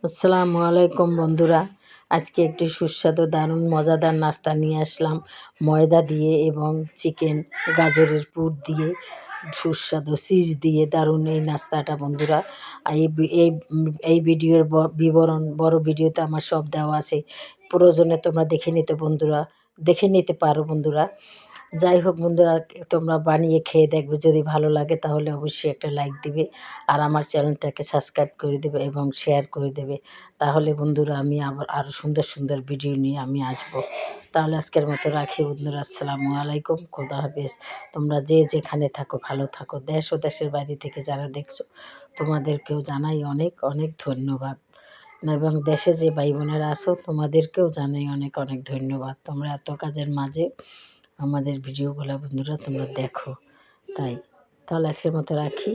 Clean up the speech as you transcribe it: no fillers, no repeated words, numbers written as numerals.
আসসালামু আলাইকুম বন্ধুরা। আজকে একটি সুস্বাদু দারুণ মজাদার নাস্তা নিয়ে আসলাম ময়দা দিয়ে এবং চিকেন গাজরের পুর দিয়ে সুস্বাদু চিজ দিয়ে দারুণ এই নাস্তাটা বন্ধুরা। এই ভিডিওর বিবরণ বড় ভিডিওতে আমার সব দেওয়া আছে, প্রয়োজনে তোমরা দেখে নিতে পারো বন্ধুরা। যাই হোক বন্ধুরা, তোমরা বানিয়ে খেয়ে দেখবে, যদি ভালো লাগে তাহলে অবশ্যই একটা লাইক দিবে আর আমার চ্যানেলটাকে সাবস্ক্রাইব করে দেবে এবং শেয়ার করে দেবে। তাহলে বন্ধুরা আমি আবার আরও সুন্দর সুন্দর ভিডিও নিয়ে আমি আসব। তাহলে আজকের মতো রাখি বন্ধুরা। আসসালামু আলাইকুম, খোদা হাফেজ। তোমরা যে যেখানে থাকো ভালো থাকো। দেশ ও দেশের বাইরে থেকে যারা দেখছো তোমাদেরকেও জানাই অনেক অনেক ধন্যবাদ। এবং দেশে যে ভাই বোনেরা আছো তোমাদেরকেও জানাই অনেক অনেক ধন্যবাদ। তোমরা এত কাজের মাঝে আমাদের ভিডিওগুলো বন্ধুরা তোমরা দেখো। তাহলে আজকের মতো রাখি।